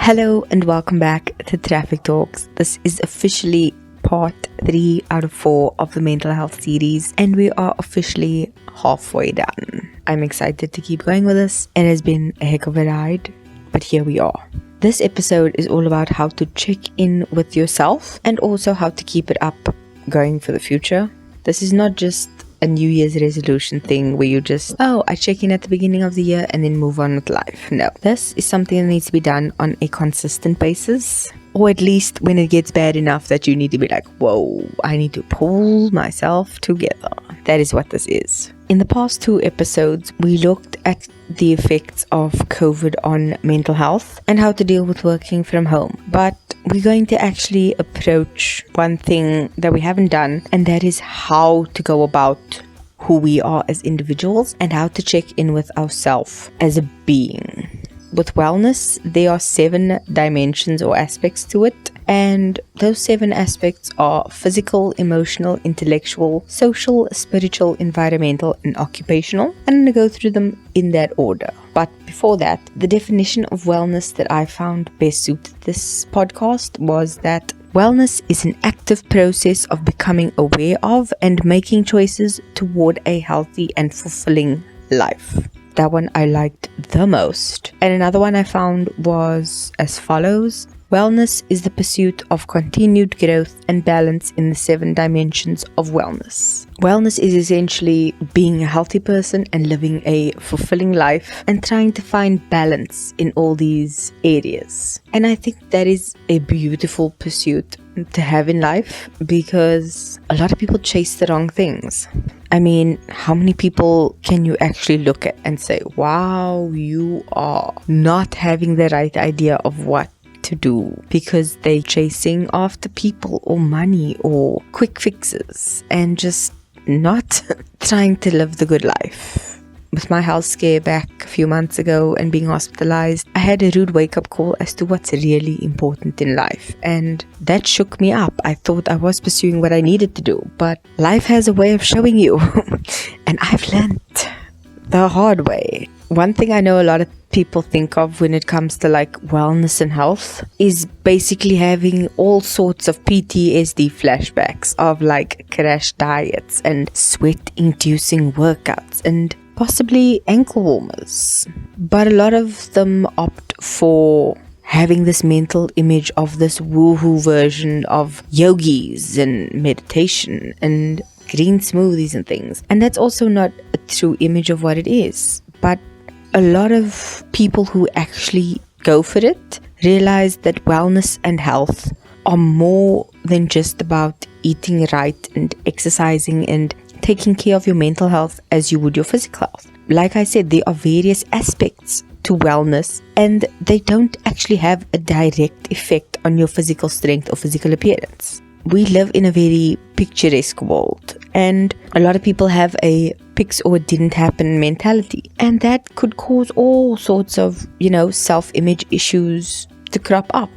Hello and welcome back to Traffic Talks. This is officially part 3 out of 4 of the mental health series, and we are officially halfway done. I'm excited to keep going with this. It has been a heck of a ride, but here we are. This episode is all about how to check in with yourself and also how to keep it up going for the future. This is not just a New Year's resolution thing where you just, I check in at the beginning of the year and then move on with life. No, this is something that needs to be done on a consistent basis, or at least when it gets bad enough that you need to be like, whoa, I need to pull myself together. That is what this is. In the past 2 episodes, we looked at the effects of COVID on mental health and how to deal with working from home. But we're going to actually approach one thing that we haven't done, and that is how to go about who we are as individuals and how to check in with ourselves as a being. With wellness, there are 7 dimensions or aspects to it, and those 7 aspects are physical, emotional, intellectual, social, spiritual, environmental, and occupational. I'm going to go through them in that order. But before that, the definition of wellness that I found best suited this podcast was that wellness is an active process of becoming aware of and making choices toward a healthy and fulfilling life. That one I liked the most. And another one I found was as follows. Wellness is the pursuit of continued growth and balance in the 7 dimensions of wellness. Wellness is essentially being a healthy person and living a fulfilling life and trying to find balance in all these areas. And I think that is a beautiful pursuit to have in life, because a lot of people chase the wrong things. I mean, how many people can you actually look at and say, wow, you are not having the right idea of what to do because they're chasing after people or money or quick fixes and just not trying to live the good life. With my health scare back a few months ago and being hospitalized, I had a rude wake-up call as to what's really important in life, and that shook me up. I thought I was pursuing what I needed to do, but life has a way of showing you and I've learned the hard way. One thing I know a lot of people think of when it comes to like wellness and health is basically having all sorts of PTSD flashbacks of like crash diets and sweat-inducing workouts and possibly ankle warmers. But a lot of them opt for having this mental image of this woohoo version of yogis and meditation and green smoothies and things. And that's also not a true image of what it is. But a lot of people who actually go for it realize that wellness and health are more than just about eating right and exercising and taking care of your mental health as you would your physical health. Like I said, there are various aspects to wellness, and they don't actually have a direct effect on your physical strength or physical appearance. We live in a very picturesque world, and a lot of people have a pics or it didn't happen mentality, and that could cause all sorts of, self-image issues to crop up.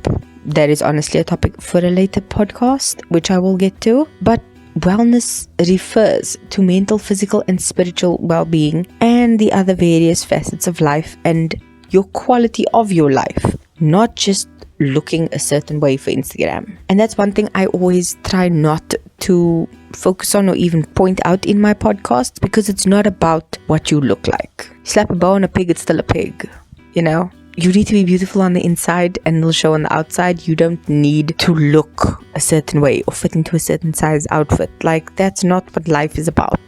That is honestly a topic for a later podcast, which I will get to. But wellness refers to mental, physical, and spiritual well-being and the other various facets of life and your quality of your life, not just looking a certain way for Instagram. And that's one thing I always try not to focus on or even point out in my podcast, because it's not about what you look like. Slap a bow on a pig, it's still a pig, You need to be beautiful on the inside and it'll show on the outside. You don't need to look a certain way or fit into a certain size outfit. Like, that's not what life is about.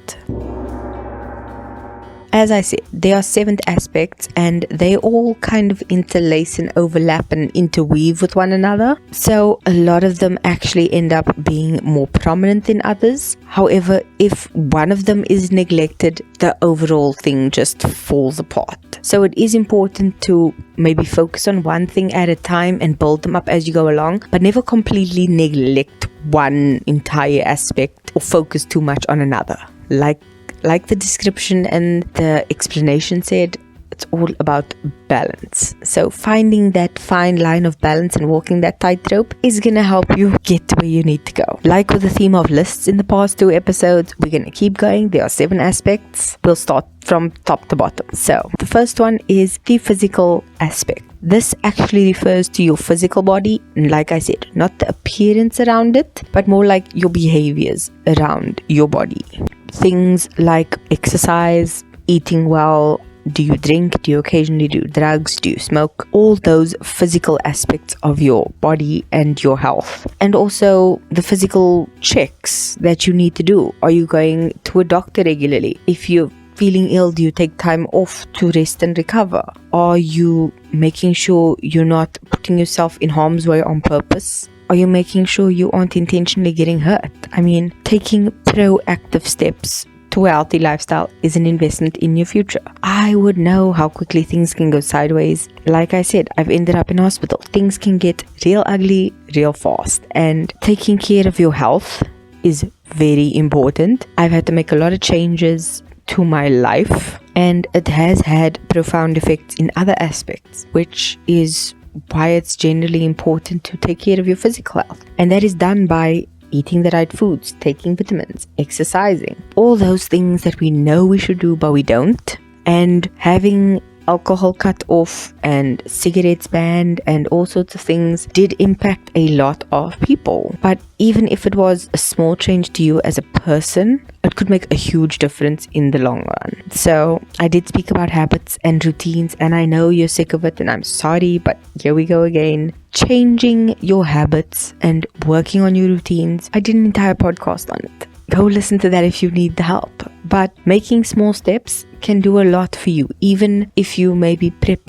As I said, there are 7 aspects and they all kind of interlace and overlap and interweave with one another. So a lot of them actually end up being more prominent than others. However, if one of them is neglected, the overall thing just falls apart. So it is important to maybe focus on one thing at a time and build them up as you go along, but never completely neglect one entire aspect or focus too much on another. Like the description and the explanation said, it's all about balance. So finding that fine line of balance and walking that tightrope is going to help you get to where you need to go. Like with the theme of lists in the past 2 episodes, we're going to keep going. There are 7 aspects. We'll start from top to bottom. So the first one is the physical aspect. This actually refers to your physical body, and like I said, not the appearance around it, but more like your behaviors around your body. Things like exercise, eating well. Do you drink? Do you occasionally do drugs? Do you smoke? All those physical aspects of your body and your health. And also the physical checks that you need to do. Are you going to a doctor regularly? If you're feeling ill, do you take time off to rest and recover? Are you making sure you're not putting yourself in harm's way on purpose? Are you making sure you aren't intentionally getting hurt? I mean, taking proactive steps to a healthy lifestyle is an investment in your future. I would know how quickly things can go sideways. Like I said, I've ended up in hospital. Things can get real ugly real fast, and taking care of your health is very important. I've had to make a lot of changes to my life, and it has had profound effects in other aspects, which is why it's generally important to take care of your physical health. And that is done by eating the right foods, taking vitamins, exercising, all those things that we know we should do but we don't, and having alcohol cut off and cigarettes banned and all sorts of things did impact a lot of people. But even if it was a small change to you as a person, it could make a huge difference in the long run. So I did speak about habits and routines, and I know you're sick of it, and I'm sorry, but here we go again. Changing your habits and working on your routines. I did an entire podcast on it. Go listen to that if you need the help. But making small steps can do a lot for you, even if you maybe prep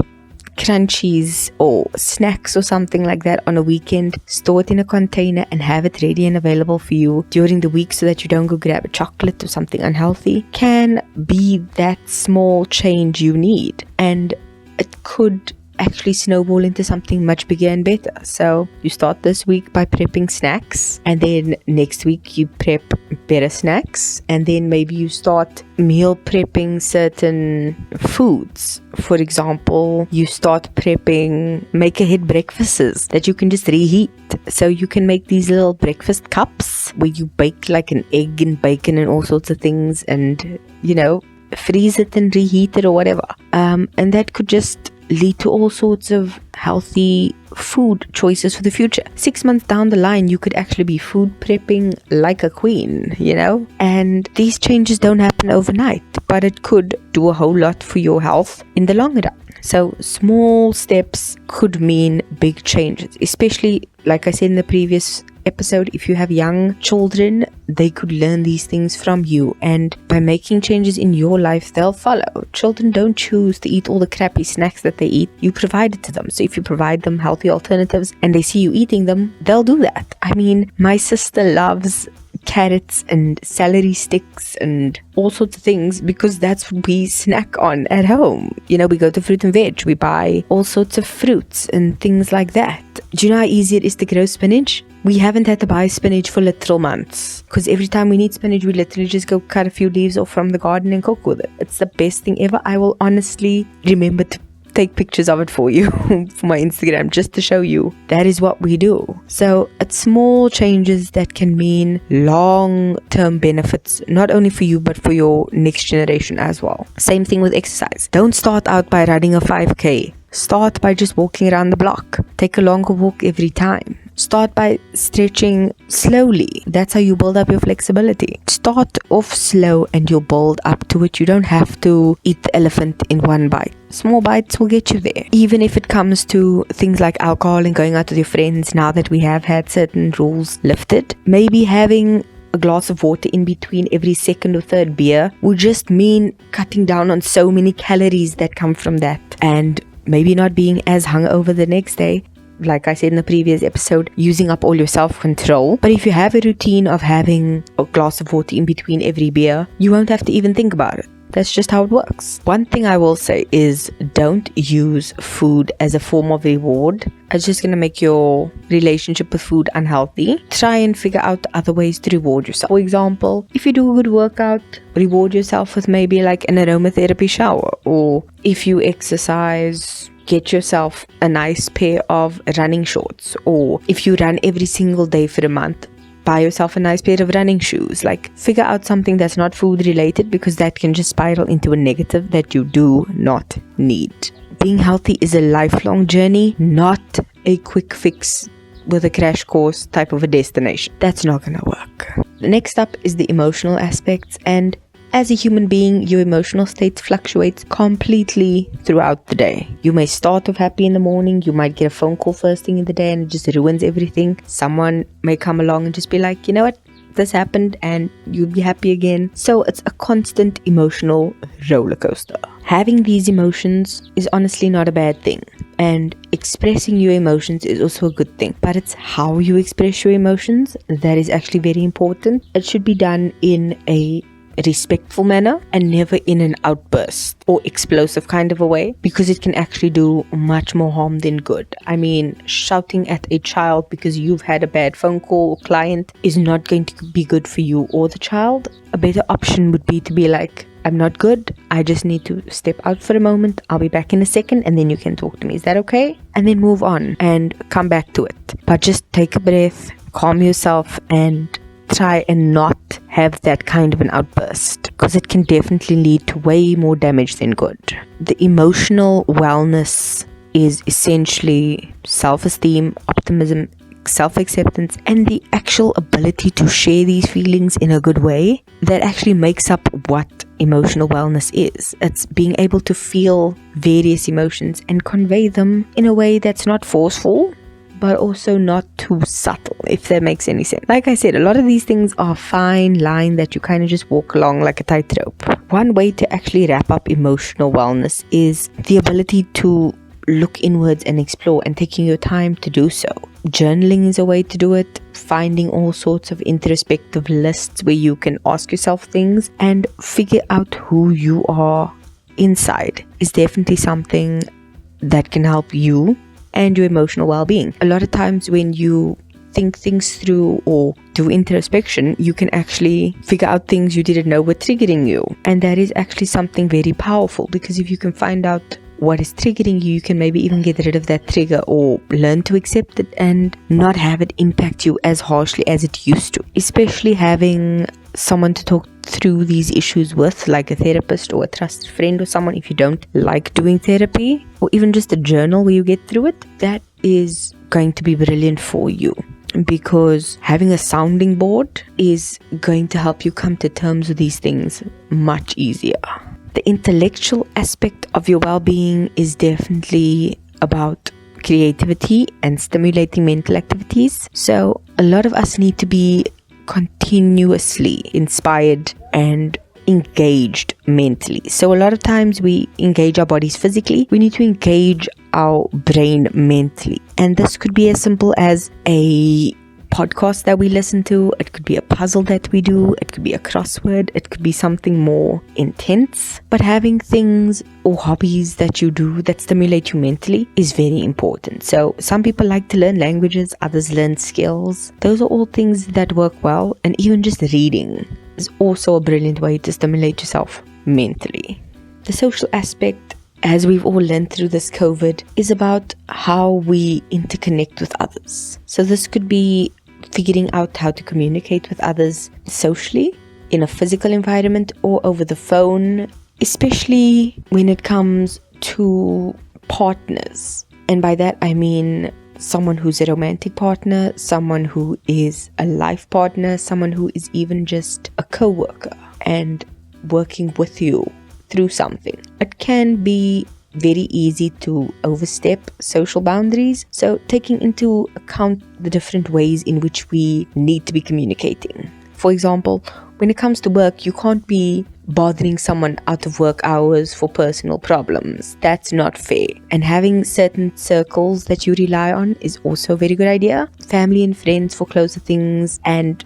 crunchies or snacks or something like that on a weekend. Store it in a container and have it ready and available for you during the week so that you don't go grab a chocolate or something unhealthy. Can be that small change you need, and it could actually snowball into something much bigger and better. So you start this week by prepping snacks, and then next week you prep better snacks, and then maybe you start meal prepping certain foods. For example, you start prepping make ahead breakfasts that you can just reheat. So you can make these little breakfast cups where you bake like an egg and bacon and all sorts of things, and freeze it and reheat it or whatever. And that could just lead to all sorts of healthy food choices for the future. 6 months down the line, you could actually be food prepping like a queen, And these changes don't happen overnight, but it could do a whole lot for your health in the long run. So small steps could mean big changes, especially like I said in the previous episode, if you have young children, they could learn these things from you, and by making changes in your life, they'll follow. Children don't choose to eat all the crappy snacks that they eat. You provide it to them. So if you provide them healthy alternatives and they see you eating them, they'll do that. I mean, my sister loves carrots and celery sticks and all sorts of things because that's what we snack on at home. We go to fruit and veg, we buy all sorts of fruits and things like that. Do you know how easy it is to grow spinach? We haven't had to buy spinach for literal months, because every time we need spinach, we literally just go cut a few leaves off from the garden and cook with it. It's the best thing ever. I will honestly remember to take pictures of it for you for my Instagram, just to show you that is what we do. So it's small changes that can mean long-term benefits, not only for you but for your next generation as well. Same thing with exercise. Don't start out by running a 5K. Start by just walking around the block. Take a longer walk every time. Start by stretching slowly. That's how you build up your flexibility. Start off slow and you'll build up to it. You don't have to eat the elephant in one bite. Small bites will get you there. Even if it comes to things like alcohol and going out with your friends, now that we have had certain rules lifted, maybe having a glass of water in between every second or third beer would just mean cutting down on so many calories that come from that, and maybe not being as hungover the next day. Like I said in the previous episode, using up all your self-control. But if you have a routine of having a glass of water in between every beer, you won't have to even think about it. That's just how it works. One thing I will say is don't use food as a form of reward. It's just going to make your relationship with food unhealthy. Try and figure out other ways to reward yourself. For example, if you do a good workout, reward yourself with maybe like an aromatherapy shower. Or if you exercise, get yourself a nice pair of running shorts. Or if you run every single day for a month, buy yourself a nice pair of running shoes. Like, figure out something that's not food related, because that can just spiral into a negative that you do not need. Being healthy is a lifelong journey, not a quick fix with a crash course type of a destination. That's not gonna work. Next up is the emotional aspects, and as a human being, your emotional state fluctuates completely throughout the day. You may start off happy in the morning, you might get a phone call first thing in the day and it just ruins everything. Someone may come along and just be like, you know what, this happened, and you'll be happy again. So it's a constant emotional roller coaster. Having these emotions is honestly not a bad thing, and expressing your emotions is also a good thing, but it's how you express your emotions that is actually very important. It should be done in a respectful manner and never in an outburst or explosive kind of a way, because it can actually do much more harm than good. I mean, shouting at a child because you've had a bad phone call or client is not going to be good for you or the child. A better option would be to be like, I'm not good, I just need to step out for a moment, I'll be back in a second, and then you can talk to me. Is that okay? And then move on and come back to it. But just take a breath, calm yourself, and try and not have that kind of an outburst, because it can definitely lead to way more damage than good. The emotional wellness is essentially self-esteem, optimism, self-acceptance, and the actual ability to share these feelings in a good way that actually makes up what emotional wellness is. It's being able to feel various emotions and convey them in a way that's not forceful, but also not too subtle, if that makes any sense. Like I said, a lot of these things are a fine line that you kind of just walk along like a tightrope. One way to actually wrap up emotional wellness is the ability to look inwards and explore, and taking your time to do so. Journaling is a way to do it. Finding all sorts of introspective lists where you can ask yourself things and figure out who you are inside is definitely something that can help you and your emotional well-being. A lot of times when you think things through or do introspection, you can actually figure out things you didn't know were triggering you. And that is actually something very powerful, because if you can find out what is triggering you, you can maybe even get rid of that trigger or learn to accept it and not have it impact you as harshly as it used to. Especially having someone to talk through these issues with, like a therapist or a trusted friend or someone, if you don't like doing therapy, or even just a journal where you get through it, that is going to be brilliant for you, because having a sounding board is going to help you come to terms with these things much easier. The intellectual aspect of your well-being is definitely about creativity and stimulating mental activities. So a lot of us need to be continuously inspired and engaged mentally. So a lot of times we engage our bodies physically, we need to engage our brain mentally. And this could be as simple as a podcast that we listen to, it could be a puzzle that we do, it could be a crossword, it could be something more intense. But having things or hobbies that you do that stimulate you mentally is very important. So some people like to learn languages, others learn skills. Those are all things that work well. And even just reading is also a brilliant way to stimulate yourself mentally. The social aspect, as we've all learned through this COVID, is about how we interconnect with others. So this could be figuring out how to communicate with others socially, in a physical environment, or over the phone, especially when it comes to partners. And by that I mean someone who's a romantic partner, someone who is a life partner, someone who is even just a co-worker and working with you through something. It can be very easy to overstep social boundaries, so taking into account the different ways in which we need to be communicating. For example, when it comes to work, you can't be bothering someone out of work hours for personal problems. That's not fair. And having certain circles that you rely on is also a very good idea. Family and friends for closer things, and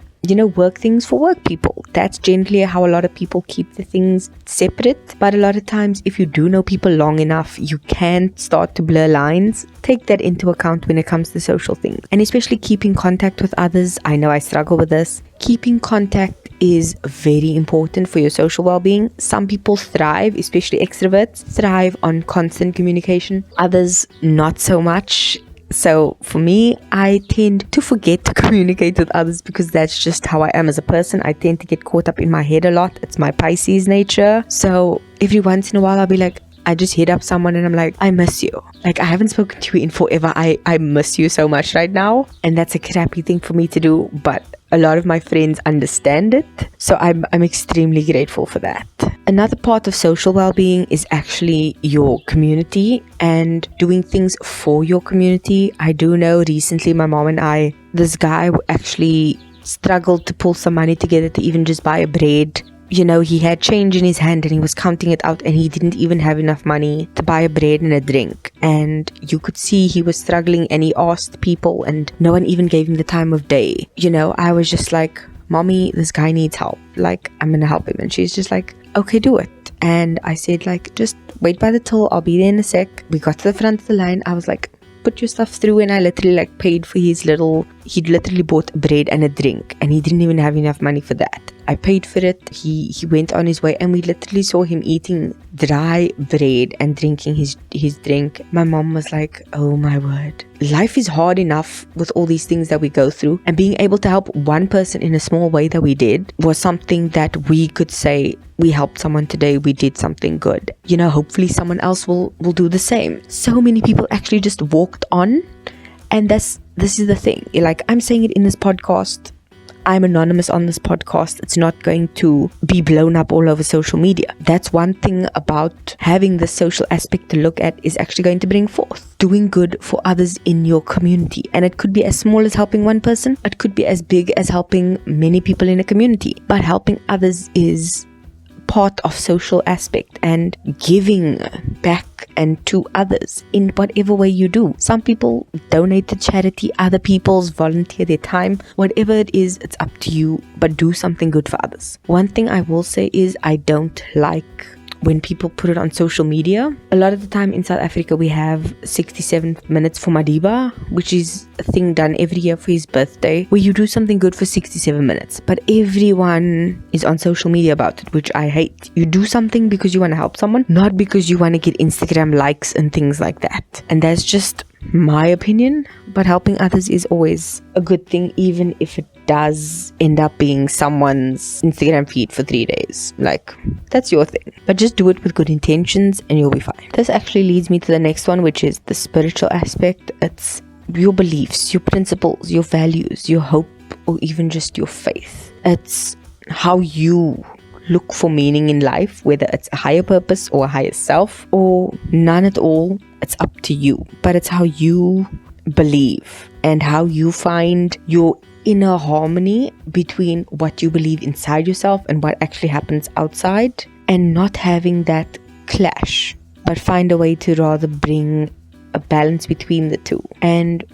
work things for work people. That's generally how a lot of people keep the things separate. But a lot of times, if you do know people long enough, you can start to blur lines. Take that into account when it comes to social things. And especially keeping contact with others. I know I struggle with this. Keeping contact is very important for your social well-being. Some people thrive, especially extroverts, thrive on constant communication. Others, not so much. So for me, I tend to forget to communicate with others because that's just how I am as a person. I tend to get caught up in my head a lot. It's my Pisces nature. So every once in a while, I'll be like, I just hit up someone and I'm like, I miss you. Like, I haven't spoken to you in forever. I miss you so much right now. And that's a crappy thing for me to do. But a lot of my friends understand it. So I'm extremely grateful for that. Another part of social well-being is actually your community and doing things for your community. I do know recently my mom and this guy actually struggled to pull some money together to even just buy a bread. He had change in his hand and he was counting it out and he didn't even have enough money to buy a bread and a drink. And you could see he was struggling and he asked people and no one even gave him the time of day. I was just like, Mommy, this guy needs help. Like, I'm gonna help him. And she's just like, okay, do it. And I said, like, just wait by the till. I'll be there in a sec. We got to the front of the line. I was like, put your stuff through. And I literally paid for he'd literally bought a bread and a drink and he didn't even have enough money for that. I paid for it. He went on his way and we literally saw him eating dry bread and drinking his drink. My mom was like, oh my word. Life is hard enough with all these things that we go through, and being able to help one person in a small way that we did was something that we could say, we helped someone today, we did something good. Hopefully someone else will do the same. So many people actually just walked on, and this is the thing. Like, I'm saying it in this podcast. I'm anonymous on this podcast. It's not going to be blown up all over social media. That's one thing about having the social aspect to look at, is actually going to bring forth doing good for others in your community. And it could be as small as helping one person. It could be as big as helping many people in a community. But helping others is part of social aspect and giving back and to others in whatever way you do. Some people donate to charity, other people's volunteer their time. Whatever it is, it's up to you, but do something good for others. One thing I will say is I don't like when people put it on social media. A lot of the time in South Africa, we have 67 minutes for Madiba, which is a thing done every year for his birthday, where you do something good for 67 minutes. But everyone is on social media about it, which I hate. You do something because you want to help someone, not because you want to get Instagram likes and things like that. And that's just my opinion. But helping others is always a good thing, even if it does end up being someone's Instagram feed for 3 days. Like, that's your thing. But just do it with good intentions and you'll be fine. This actually leads me to the next one, which is the spiritual aspect. It's your beliefs, your principles, your values, your hope, or even just your faith. It's how you look for meaning in life, whether it's a higher purpose or a higher self or none at all. It's up to you. But it's how you believe and how you find your inner harmony between what you believe inside yourself and what actually happens outside, and not having that clash, but find a way to rather bring a balance between the two. And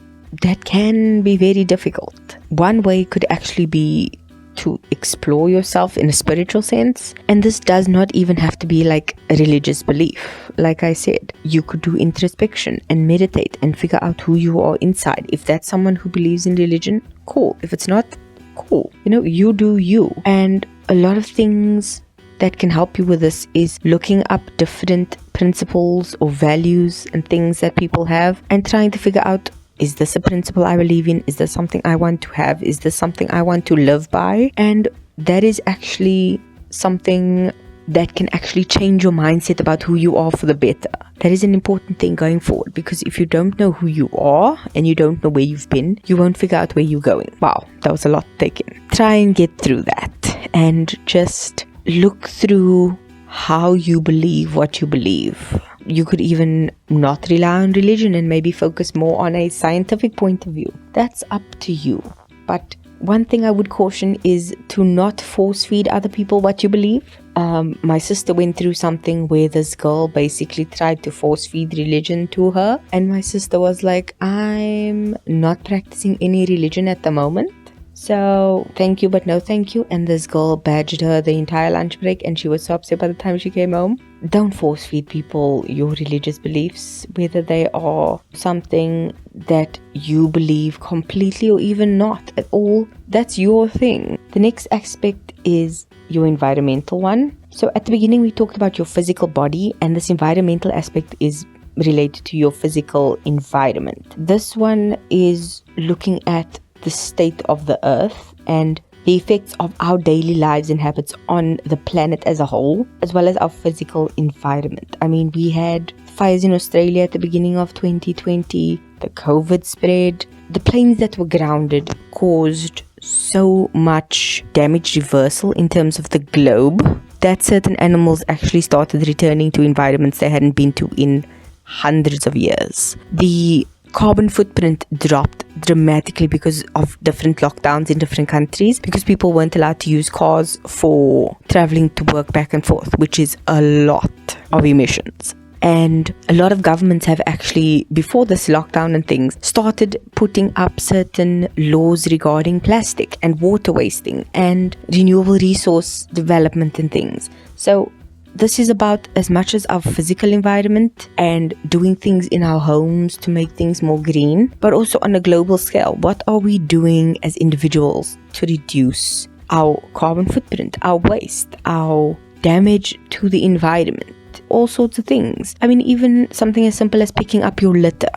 that can be very difficult. One way could actually be to explore yourself in a spiritual sense, and this does not even have to be like a religious belief. Like I said, you could do introspection and meditate and figure out who you are inside. If that's someone who believes in religion, cool. If it's not, cool. You do you. And a lot of things that can help you with this is looking up different principles or values and things that people have and trying to figure out, is this a principle I believe in? Is this something I want to have? Is this something I want to live by? And that is actually something that can actually change your mindset about who you are for the better. That is an important thing going forward, because if you don't know who you are and you don't know where you've been, you won't figure out where you're going. Wow, that was a lot taken. Try and get through that and just look through how you believe what you believe. You could even not rely on religion and maybe focus more on a scientific point of view. That's up to you. But one thing I would caution is to not force feed other people what you believe. My sister went through something where this girl basically tried to force feed religion to her. And my sister was like, I'm not practicing any religion at the moment. So thank you, but no thank you. And this girl badgered her the entire lunch break, and she was so upset by the time she came home. Don't force feed people your religious beliefs, whether they are something that you believe completely or even not at all. That's your thing. The next aspect is your environmental one. So at the beginning, we talked about your physical body, and this environmental aspect is related to your physical environment. This one is looking at the state of the earth and the effects of our daily lives and habits on the planet as a whole, as well as our physical environment. I mean, we had fires in Australia at the beginning of 2020, the COVID spread, the planes that were grounded caused so much damage reversal in terms of the globe that certain animals actually started returning to environments they hadn't been to in hundreds of years. The carbon footprint dropped dramatically because of different lockdowns in different countries, because people weren't allowed to use cars for traveling to work back and forth, which is a lot of emissions. And a lot of governments have actually, before this lockdown and things, started putting up certain laws regarding plastic and water wasting and renewable resource development and things. So this is about as much as our physical environment and doing things in our homes to make things more green, but also on a global scale. What are we doing as individuals to reduce our carbon footprint, our waste, our damage to the environment? All sorts of things. I mean, even something as simple as picking up your litter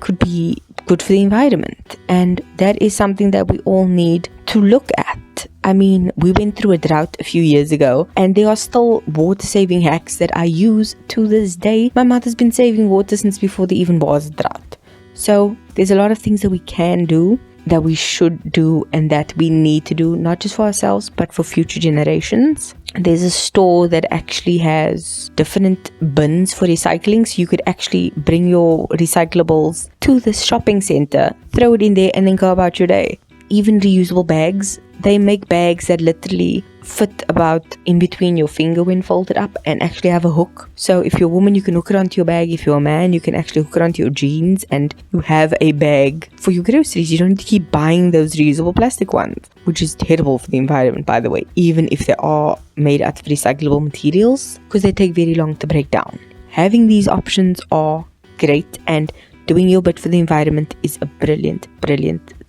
could be good for the environment. And that is something that we all need to look at. I mean, we went through a drought a few years ago, and there are still water-saving hacks that I use to this day. My mother's been saving water since before there even was a drought. So there's a lot of things that we can do, that we should do, and that we need to do, not just for ourselves, but for future generations. There's a store that actually has different bins for recycling, so you could actually bring your recyclables to this shopping center, throw it in there, and then go about your day. Even reusable bags, they make bags that literally fit about in between your finger when folded up and actually have a hook. So if you're a woman, you can hook it onto your bag. If you're a man, you can actually hook it onto your jeans, and you have a bag for your groceries. You don't need to keep buying those reusable plastic ones, which is terrible for the environment, by the way, even if they are made out of recyclable materials, because they take very long to break down. Having these options are great, and doing your bit for the environment is a brilliant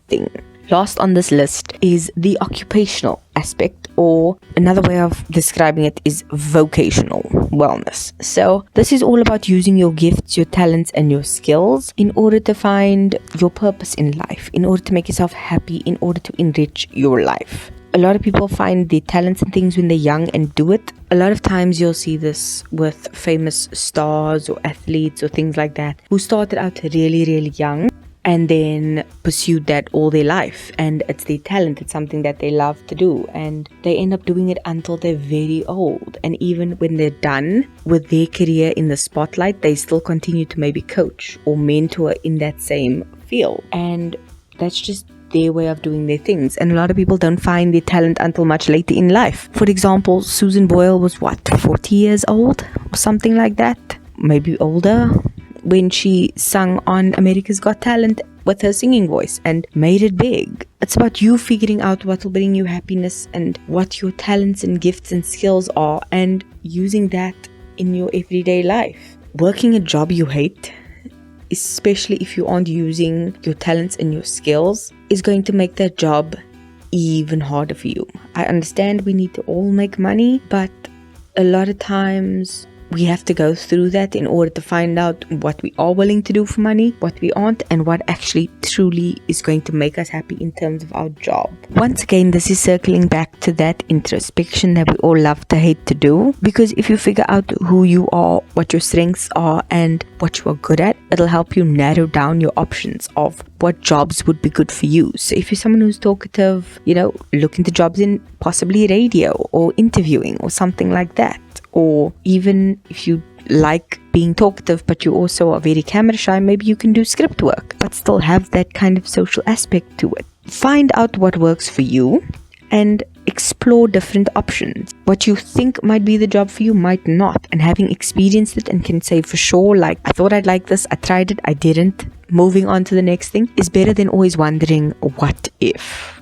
thing. Last on this list is the occupational aspect, or another way of describing it is vocational wellness. So this is all about using your gifts, your talents, and your skills in order to find your purpose in life, in order to make yourself happy, in order to enrich your life. A lot of people find their talents and things when they're young and do it. A lot of times you'll see this with famous stars or athletes or things like that, who started out really young and then pursued that all their life, and it's their talent, it's something that they love to do, and they end up doing it until they're very old. And even when they're done with their career in the spotlight, they still continue to maybe coach or mentor in that same field, and that's just their way of doing their things. And a lot of people don't find their talent until much later in life. For example, Susan Boyle was 40 years old or something like that, maybe older, when she sung on America's Got Talent with her singing voice and made it big. It's about you figuring out what will bring you happiness and what your talents and gifts and skills are, and using that in your everyday life. Working a job you hate, especially if you aren't using your talents and your skills, is going to make that job even harder for you. I understand we need to all make money, but a lot of times we have to go through that in order to find out what we are willing to do for money, what we aren't, and what actually truly is going to make us happy in terms of our job. Once again, this is circling back to that introspection that we all love to hate to do, because if you figure out who you are, what your strengths are, and what you are good at, it'll help you narrow down your options of what jobs would be good for you. So if you're someone who's talkative, look into jobs in possibly radio or interviewing or something like that. Or even if you like being talkative but you also are very camera shy, maybe you can do script work but still have that kind of social aspect to it. Find out what works for you and explore different options. What you think might be the job for you might not, and having experienced it and can say for sure, like, I thought I'd like this, I tried it, I didn't, moving on to the next thing, is better than always wondering what if.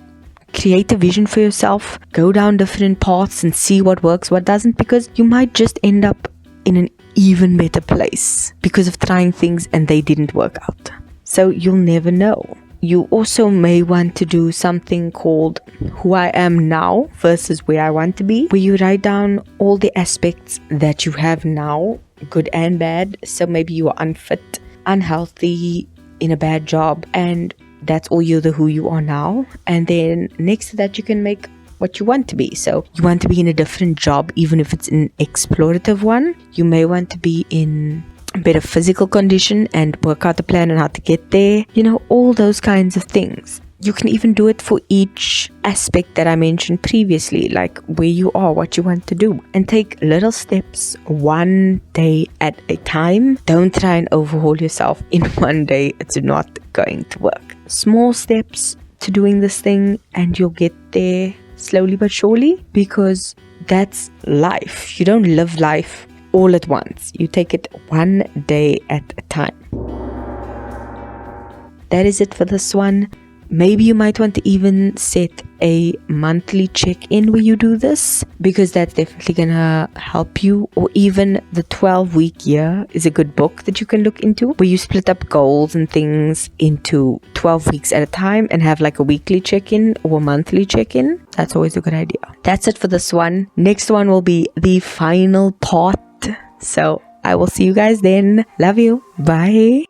create a vision for yourself, go down different paths and see what works, what doesn't, because you might just end up in an even better place because of trying things and they didn't work out. So you'll never know. You also may want to do something called Who I Am Now versus Where I Want to Be, where you write down all the aspects that you have now, good and bad. So maybe you are unfit, unhealthy, in a bad job, and that's all you're the who you are now. And then next to that, you can make what you want to be. So you want to be in a different job, even if it's an explorative one. You may want to be in a better physical condition and work out the plan on how to get there. You know, all those kinds of things. You can even do it for each aspect that I mentioned previously, like where you are, what you want to do, and take little steps one day at a time. Don't try and overhaul yourself in one day. It's not going to work. Small steps to doing this thing and you'll get there slowly but surely, because that's life. You don't live life all at once. You take it one day at a time. That is it for this one. Maybe you might want to even set a monthly check-in where you do this, because that's definitely gonna help you. Or even the 12-week year is a good book that you can look into, where you split up goals and things into 12 weeks at a time and have like a weekly check-in or a monthly check-in. That's always a good idea. That's it for this one. Next one will be the final part. So I will see you guys then. Love you. Bye.